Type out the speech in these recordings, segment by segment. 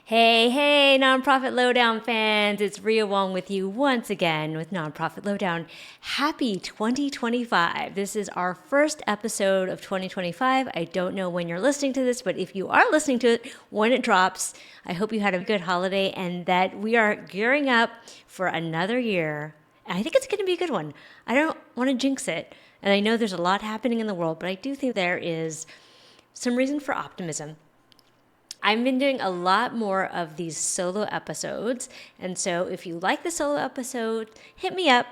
Hey, Nonprofit Lowdown fans. It's Rhea Wong with you once again with Nonprofit Lowdown. Happy 2025. This is our first episode of 2025. I don't know when you're listening to this, but if you are listening to it when it drops, I hope you had a good holiday and that we are gearing up for another year. And I think it's going to be a good one. I don't want to jinx it. And I know there's a lot happening in the world, but I do think there is some reason for optimism. I've been doing a lot more of these solo episodes, and so if you like the solo episode, hit me up,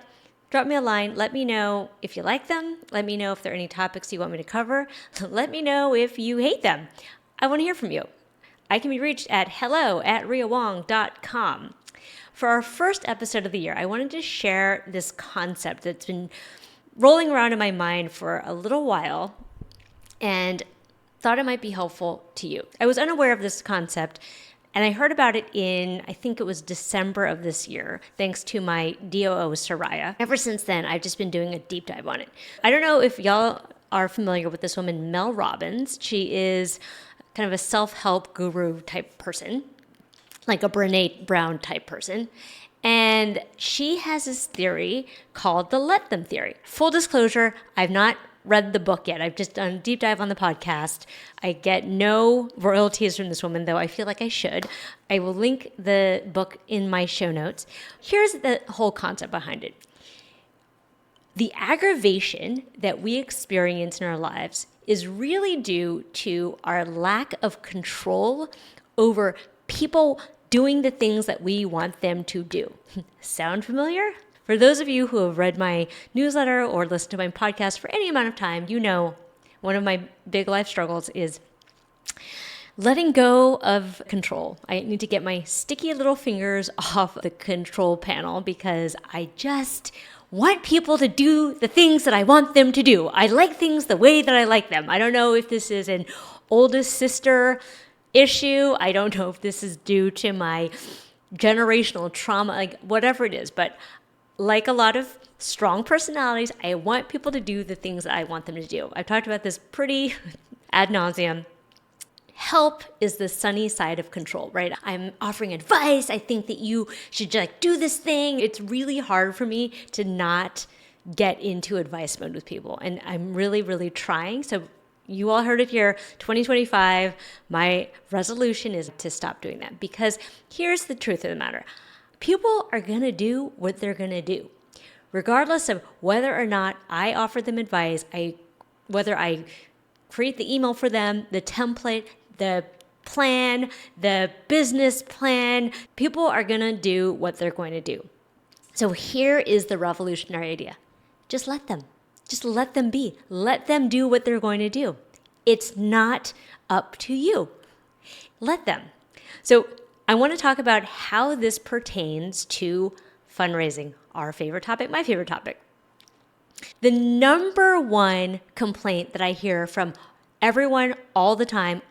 drop me a line, let me know if you like them, let me know if there are any topics you want me to cover, let me know if you hate them. I want to hear from you. I can be reached at hello@riawong.com. For our first episode of the year, I wanted to share this concept that's been rolling around in my mind for a little while, and thought it might be helpful to you. I was unaware of this concept, and I heard about it in, I think it was December of this year, thanks to my DOO, Soraya. Ever since then, I've just been doing a deep dive on it. I don't know if y'all are familiar with this woman, Mel Robbins. She is kind of a self-help guru type person, like a Brené Brown type person. And she has this theory called the let them theory. Full disclosure, I've not read the book yet. I've just done a deep dive on the podcast. I get no royalties from this woman, though I feel like I should. I will link the book in my show notes. Here's the whole concept behind it. The aggravation that we experience in our lives is really due to our lack of control over people doing the things that we want them to do. Sound familiar? For those of you who have read my newsletter or listened to my podcast for any amount of time, you know one of my big life struggles is letting go of control. I need to get my sticky little fingers off the control panel because I just want people to do the things that I want them to do. I like things the way that I like them. I don't know if this is an oldest sister issue. I don't know if this is due to my generational trauma, like whatever it is, but like a lot of strong personalities, I want people to do the things that I want them to do. I've talked about this pretty ad nauseum. Help is the sunny side of control, right? I'm offering advice. I think that you should do this thing. It's really hard for me to not get into advice mode with people. And I'm really, really trying. So you all heard it here, 2025, my resolution is to stop doing that. Because here's the truth of the matter. People are going to do what they're going to do, regardless of whether or not I offer them advice, whether I create the email for them, the template, the plan, the business plan. People are going to do what they're going to do. So here is the revolutionary idea. Just let them. Just let them be. Let them do what they're going to do. It's not up to you. Let them. So I want to talk about how this pertains to fundraising, our favorite topic, my favorite topic. The number one complaint that I hear from everyone all the time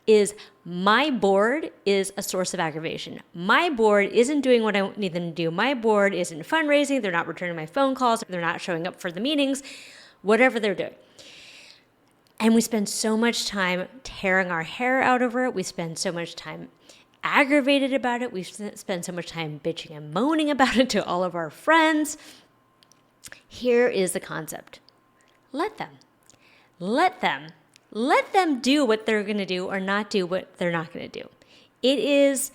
is my board is a source of aggravation. My board isn't doing what I need them to do. My board isn't fundraising. They're not returning my phone calls. They're not showing up for the meetings, whatever they're doing. And we spend so much time tearing our hair out over it. We spend so much time aggravated about it. We spend so much time bitching and moaning about it to all of our friends. Here is the concept. Let them. Let them. Let them do what they're going to do or not do what they're not going to do. It is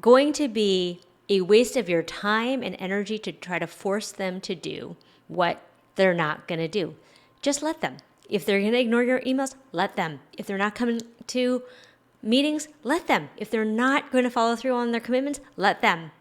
going to be a waste of your time and energy to try to force them to do what they're not going to do. Just let them. If they're going to ignore your emails, let them. If they're not coming to meetings, let them. If they're not going to follow through on their commitments, let them.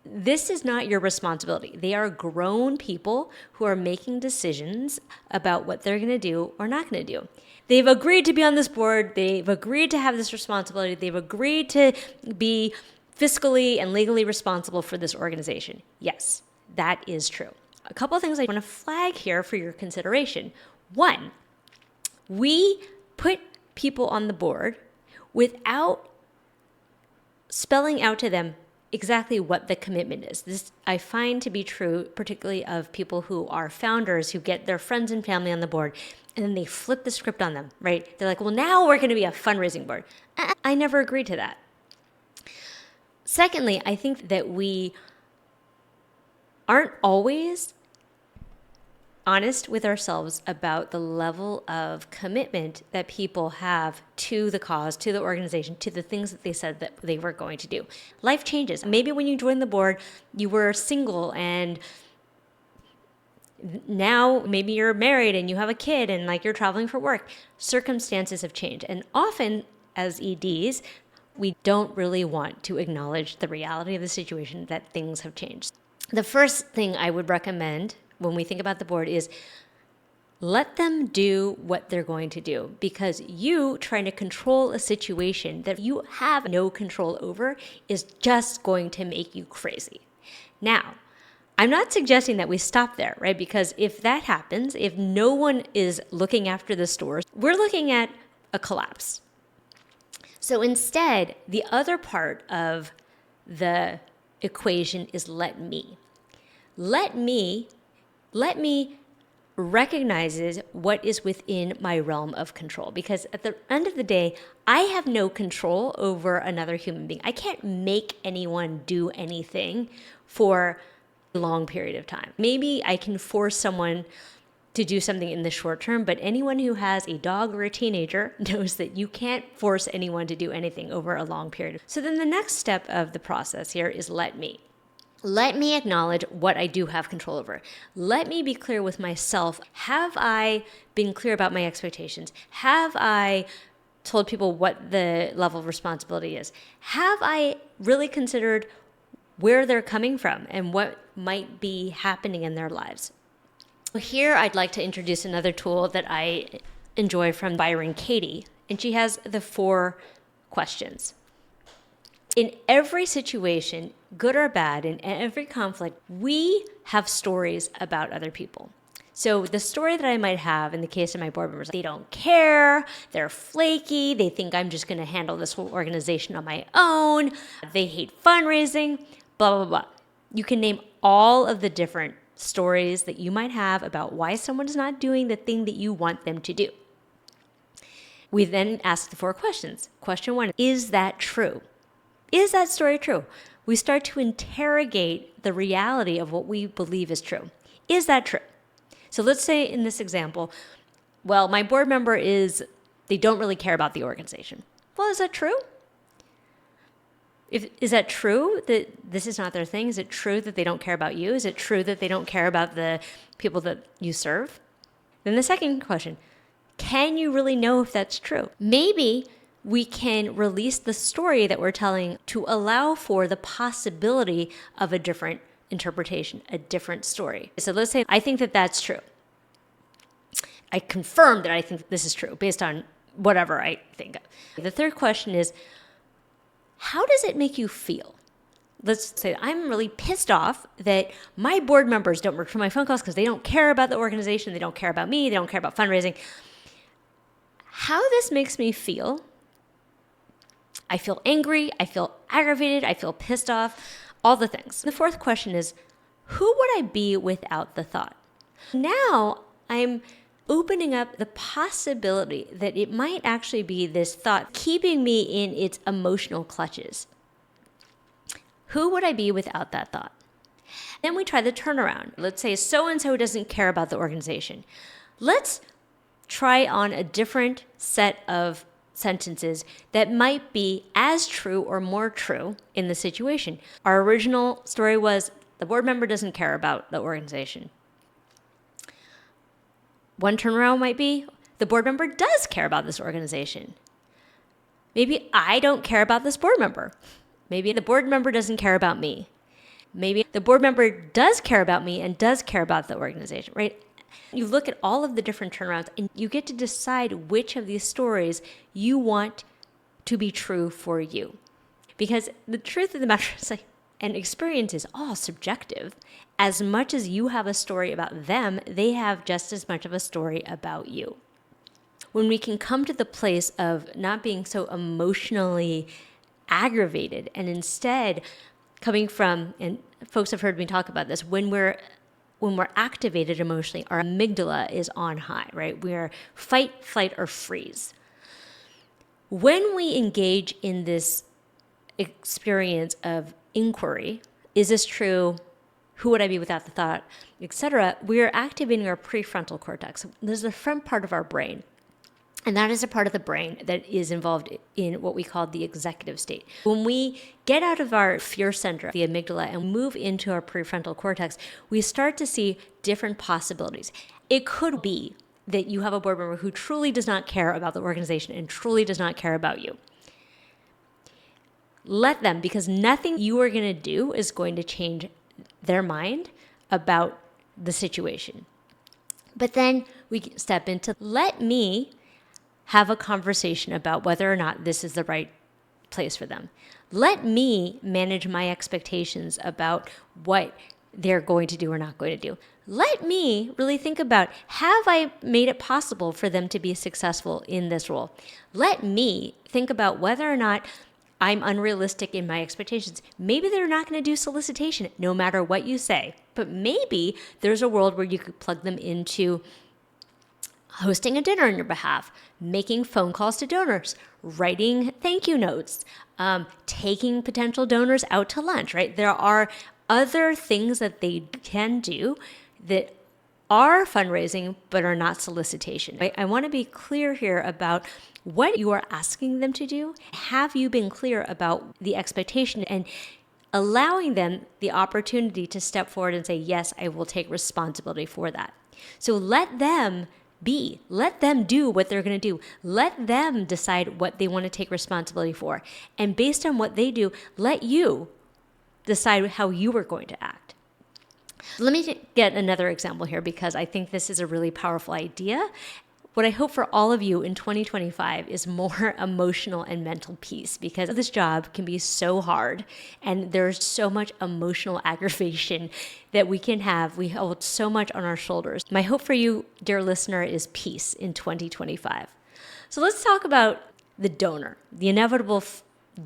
This is not your responsibility. They are grown people who are making decisions about what they're going to do or not going to do. They've agreed to be on this board. They've agreed to have this responsibility. They've agreed to be fiscally and legally responsible for this organization. Yes, that is true. A couple of things I want to flag here for your consideration. One, we put people on the board without spelling out to them exactly what the commitment is. This I find to be true, particularly of people who are founders who get their friends and family on the board and then they flip the script on them, right? They're like, well, now we're going to be a fundraising board. I never agreed to that. Secondly, I think that we aren't always honest with ourselves about the level of commitment that people have to the cause, to the organization, to the things that they said that they were going to do. Life changes. Maybe when you joined the board, you were single, and now maybe you're married and you have a kid and like you're traveling for work. Circumstances have changed. And often as EDs, we don't really want to acknowledge the reality of the situation that things have changed. The first thing I would recommend when we think about the board is let them do what they're going to do, because you trying to control a situation that you have no control over is just going to make you crazy. Now, I'm not suggesting that we stop there, right? Because if that happens, if no one is looking after the stores, we're looking at a collapse. So instead, the other part of the equation is let me. Let me recognizes what is within my realm of control. Because at the end of the day, I have no control over another human being. I can't make anyone do anything for a long period of time. Maybe I can force someone to do something in the short term, but anyone who has a dog or a teenager knows that you can't force anyone to do anything over a long period. So then the next step of the process here is let me. Let me acknowledge what I do have control over. Let me be clear with myself. Have I been clear about my expectations? Have I told people what the level of responsibility is? Have I really considered where they're coming from and what might be happening in their lives? Here, I'd like to introduce another tool that I enjoy from Byron Katie, and she has the 4 questions. In every situation, good or bad, in every conflict, we have stories about other people. So the story that I might have in the case of my board members, they don't care, they're flaky, they think I'm just going to handle this whole organization on my own, they hate fundraising, blah, blah, blah. You can name all of the different stories that you might have about why someone is not doing the thing that you want them to do. We then ask the 4 questions. Question 1, is that true? Is that story true? We start to interrogate the reality of what we believe is true. Is that true? So let's say in this example, well, my board member they don't really care about the organization. Well, is that true? Is that true that this is not their thing? Is it true that they don't care about you? Is it true that they don't care about the people that you serve? Then the second question, can you really know if that's true? Maybe we can release the story that we're telling to allow for the possibility of a different interpretation, a different story. So let's say I think that that's true. I confirm that I think this is true based on whatever I think of. The third question is, how does it make you feel? Let's say I'm really pissed off that my board members don't return my phone calls because they don't care about the organization, they don't care about me, they don't care about fundraising. How this makes me feel, I feel angry, I feel aggravated, I feel pissed off, all the things. The fourth question is, who would I be without the thought? Now I'm opening up the possibility that it might actually be this thought keeping me in its emotional clutches. Who would I be without that thought? Then we try the turnaround. Let's say so-and-so doesn't care about the organization. Let's try on a different set of sentences that might be as true or more true in the situation. Our original story was the board member doesn't care about the organization. One turnaround might be the board member does care about this organization. Maybe I don't care about this board member. Maybe the board member doesn't care about me. Maybe the board member does care about me and does care about the organization, right? You look at all of the different turnarounds and you get to decide which of these stories you want to be true for you. Because the truth of the matter is, an experience is all subjective. As much as you have a story about them, they have just as much of a story about you. When we can come to the place of not being so emotionally aggravated and instead coming from, and folks have heard me talk about this, when we're activated emotionally, our amygdala is on high, right? We're fight, flight, or freeze. When we engage in this experience of inquiry, is this true? Who would I be without the thought, etc.? We are activating our prefrontal cortex. This is the front part of our brain. And that is a part of the brain that is involved in what we call the executive state. When we get out of our fear center, the amygdala, and move into our prefrontal cortex, we start to see different possibilities. It could be that you have a board member who truly does not care about the organization and truly does not care about you. Let them, because nothing you are going to do is going to change their mind about the situation. But then we step into, let me have a conversation about whether or not this is the right place for them. Let me manage my expectations about what they're going to do or not going to do. Let me really think about, have I made it possible for them to be successful in this role? Let me think about whether or not I'm unrealistic in my expectations. Maybe they're not going to do solicitation no matter what you say, but maybe there's a world where you could plug them into hosting a dinner on your behalf, making phone calls to donors, writing thank you notes, taking potential donors out to lunch, right? There are other things that they can do that are fundraising but are not solicitation. I want to be clear here about what you are asking them to do. Have you been clear about the expectation and allowing them the opportunity to step forward and say, yes, I will take responsibility for that. So let them be. Let them do what they're going to do. Let them decide what they want to take responsibility for. And based on what they do, let you decide how you are going to act. Let me get another example here because I think this is a really powerful idea. What I hope for all of you in 2025 is more emotional and mental peace, because this job can be so hard and there's so much emotional aggravation that we can have. We hold so much on our shoulders. My hope for you, dear listener, is peace in 2025. So let's talk about the donor, the inevitable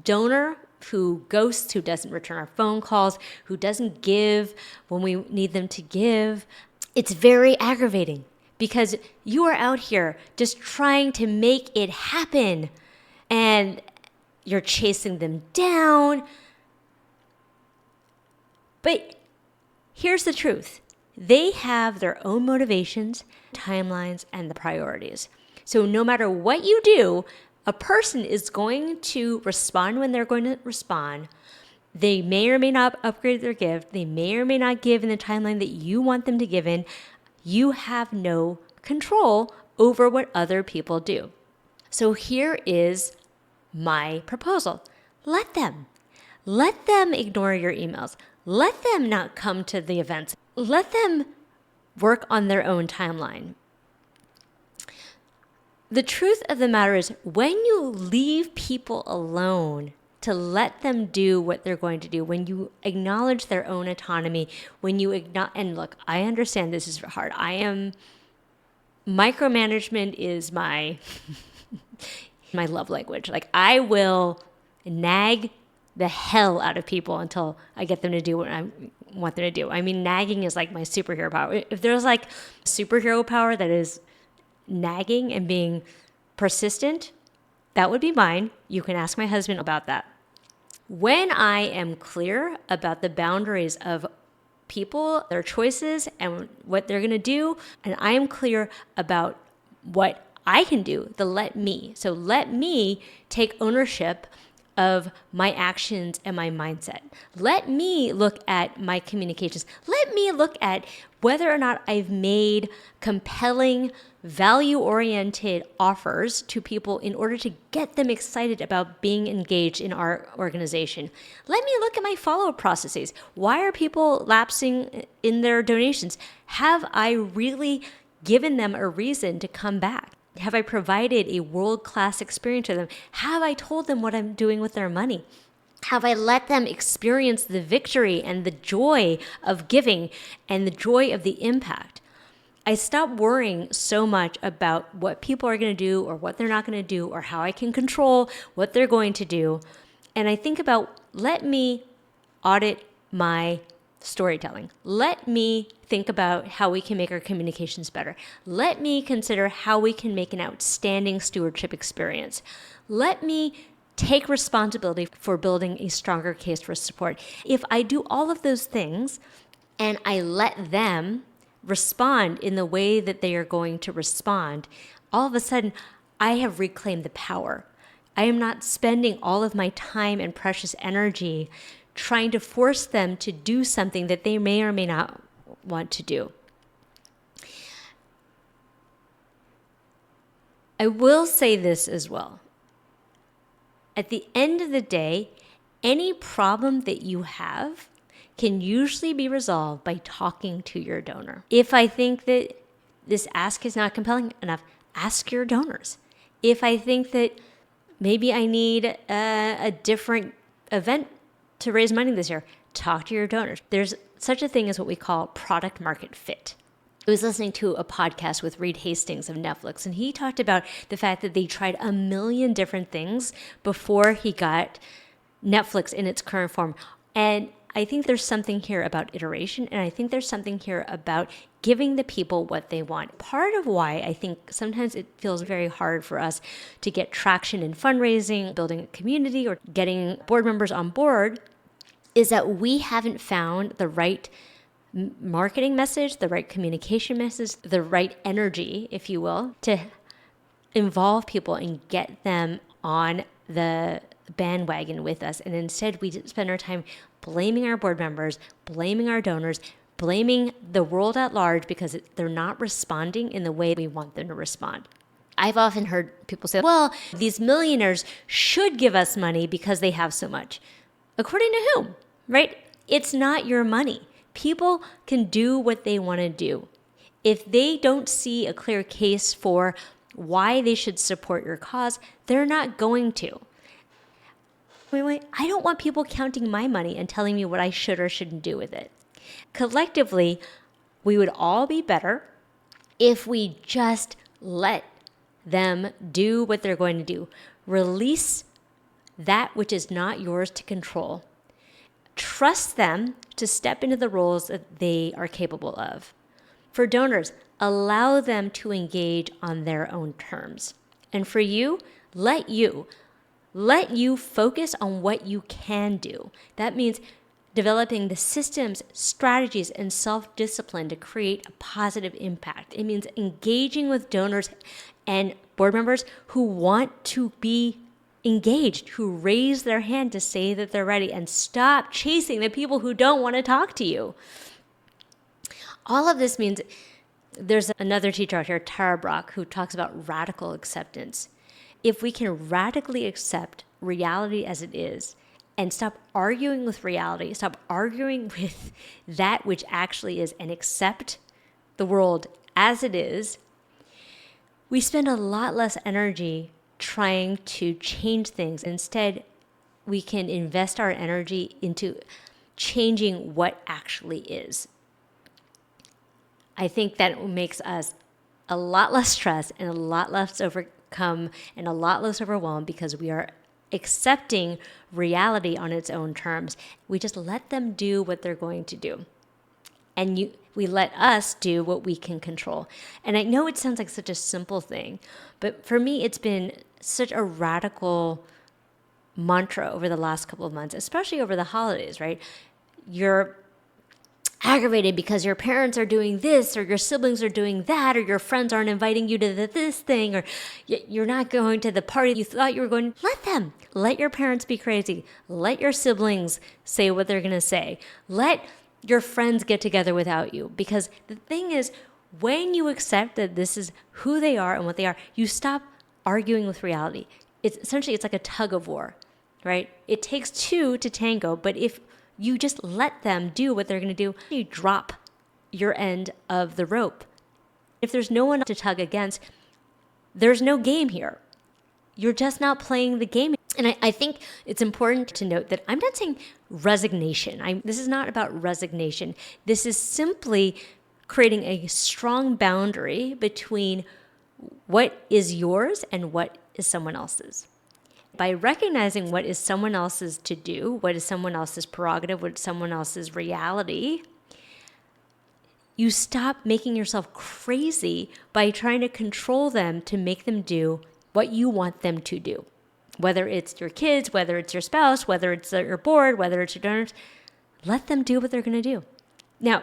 donor who ghosts, who doesn't return our phone calls, who doesn't give when we need them to give. It's very aggravating, because you are out here just trying to make it happen and you're chasing them down. But here's the truth. They have their own motivations, timelines, and the priorities. So no matter what you do, a person is going to respond when they're going to respond. They may or may not upgrade their gift. They may or may not give in the timeline that you want them to give in. You have no control over what other people do. So here is my proposal. Let them ignore your emails. Let them not come to the events. Let them work on their own timeline. The truth of the matter is, when you leave people alone to let them do what they're going to do, when you acknowledge their own autonomy, when you acknowledge, and look, I understand this is hard. Micromanagement is my love language. Like, I will nag the hell out of people until I get them to do what I want them to do. I mean, nagging is like my superhero power. If there's like superhero power that is nagging and being persistent, that would be mine. You can ask my husband about that. When I am clear about the boundaries of people, their choices, and what they're going to do, and I am clear about what I can do, the let me. So let me take ownership of my actions and my mindset. Let me look at my communications. Let me look at whether or not I've made compelling, value-oriented offers to people in order to get them excited about being engaged in our organization. Let me look at my follow-up processes. Why are people lapsing in their donations? Have I really given them a reason to come back? Have I provided a world-class experience to them? Have I told them what I'm doing with their money? Have I let them experience the victory and the joy of giving and the joy of the impact? I stop worrying so much about what people are going to do or what they're not going to do or how I can control what they're going to do. And I think about, let me audit my storytelling. Let me think about how we can make our communications better. Let me consider how we can make an outstanding stewardship experience. Let me take responsibility for building a stronger case for support. If I do all of those things and I let them respond in the way that they are going to respond, all of a sudden I have reclaimed the power. I am not spending all of my time and precious energy trying to force them to do something that they may or may not want to do. I will say this as well. At the end of the day, any problem that you have can usually be resolved by talking to your donor. If I think that this ask is not compelling enough, ask your donors. If I think that maybe I need a different event to raise money this year, talk to your donors. There's such a thing as what we call product market fit. I was listening to a podcast with Reed Hastings of Netflix, and he talked about the fact that they tried a million different things before he got Netflix in its current form. And I think there's something here about iteration, and I think there's something here about giving the people what they want. Part of why I think sometimes it feels very hard for us to get traction in fundraising, building a community, or getting board members on board is that we haven't found the right marketing message, the right communication message, the right energy, if you will, to involve people and get them on the bandwagon with us. And instead, we spend our time blaming our board members, blaming our donors, blaming the world at large because they're not responding in the way we want them to respond. I've often heard people say, well, these millionaires should give us money because they have so much. According to whom, right? It's not your money. People can do what they want to do. If they don't see a clear case for why they should support your cause, they're not going to. I don't want people counting my money and telling me what I should or shouldn't do with it. Collectively, we would all be better if we just let them do what they're going to do. Release that which is not yours to control. Trust them to step into the roles that they are capable of. For donors, allow them to engage on their own terms. And for you, let you focus on what you can do. That means developing the systems, strategies, and self-discipline to create a positive impact. It means engaging with donors and board members who want to be engaged, who raise their hand to say that they're ready, and stop chasing the people who don't want to talk to you. All of this means there's another teacher out here, Tara Brach, who talks about radical acceptance. If we can radically accept reality as it is and stop arguing with reality, stop arguing with that which actually is, and accept the world as it is, we spend a lot less energy trying to change things. Instead, we can invest our energy into changing what actually is. I think that makes us a lot less stressed and a lot less overcome and a lot less overwhelmed because we are accepting reality on its own terms. We just let them do what they're going to do. And we let us do what we can control. And I know it sounds like such a simple thing, but for me, it's been such a radical mantra over the last couple of months, especially over the holidays, right? You're aggravated because your parents are doing this, or your siblings are doing that, or your friends aren't inviting you to this thing, or you're not going to the party you thought you were going. Let them. Let your parents be crazy. Let your siblings say what they're going to say. Let your friends get together without you. Because the thing is, when you accept that this is who they are and what they are, you stop arguing with reality. It's like a tug of war, right? It takes two to tango, but if you just let them do what they're going to do, you drop your end of the rope. If there's no one to tug against, there's no game here. You're just not playing the game. And I think it's important to note that I'm not saying resignation. This is not about resignation. This is simply creating a strong boundary between what is yours and what is someone else's. By recognizing what is someone else's to do, what is someone else's prerogative, what is someone else's reality, you stop making yourself crazy by trying to control them to make them do what you want them to do. Whether it's your kids, whether it's your spouse, whether it's your board, whether it's your donors, let them do what they're going to do. Now,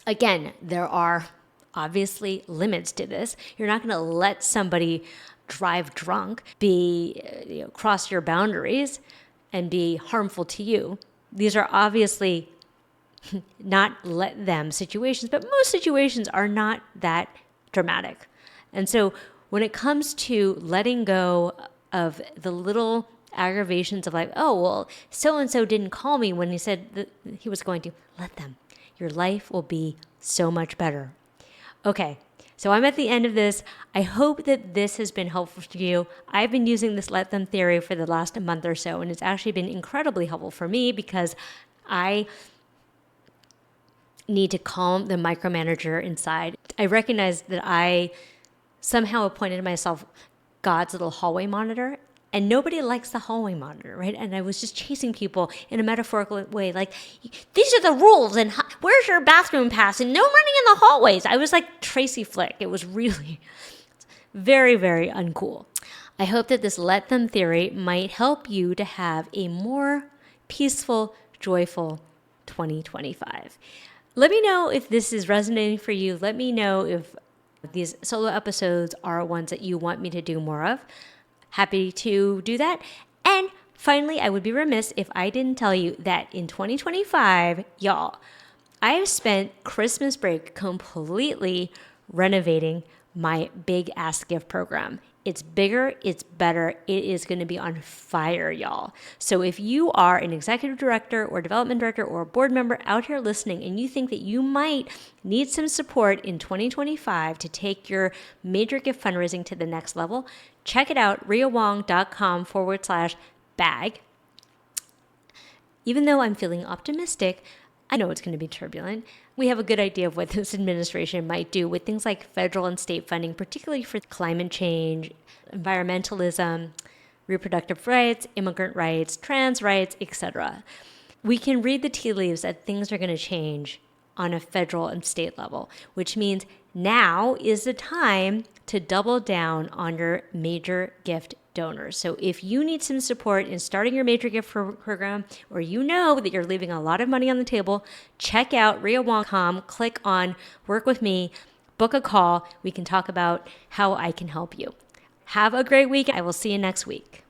again, there are obviously limits to this. You're not going to let somebody drive drunk, cross your boundaries and be harmful to you. These are obviously not let them situations, but most situations are not that dramatic. And so when it comes to letting go of the little aggravations of like, oh, well, so-and-so didn't call me when he said that he was going to, let them. Your life will be so much better. Okay, so I'm at the end of this. I hope that this has been helpful to you. I've been using this let them theory for the last month or so, and it's actually been incredibly helpful for me because I need to calm the micromanager inside. I recognize that I somehow appointed myself God's little hallway monitor, and nobody likes the hallway monitor, right? And I was just chasing people in a metaphorical way, like, these are the rules, and where's your bathroom pass, and no running in the hallways. I was like Tracy Flick. It was really very, very uncool. I hope that this let them theory might help you to have a more peaceful, joyful 2025. Let me know if this is resonating for you. Let me know if these solo episodes are ones that you want me to do more of. Happy to do that. And finally, I would be remiss if I didn't tell you that in 2025, y'all, I have spent Christmas break completely renovating my big ask gift program. It's bigger, it's better, it is going to be on fire, y'all. So if you are an executive director or development director or a board member out here listening and you think that you might need some support in 2025 to take your major gift fundraising to the next level, check it out, riawong.com/bag. Even though I'm feeling optimistic, I know it's going to be turbulent. We have a good idea of what this administration might do with things like federal and state funding, particularly for climate change, environmentalism, reproductive rights, immigrant rights, trans rights, etc. We can read the tea leaves that things are going to change on a federal and state level, which means now is the time to double down on your major gift donors. So if you need some support in starting your major gift program, or you know that you're leaving a lot of money on the table, check out riawong.com, click on work with me, book a call. We can talk about how I can help you. Have a great week. I will see you next week.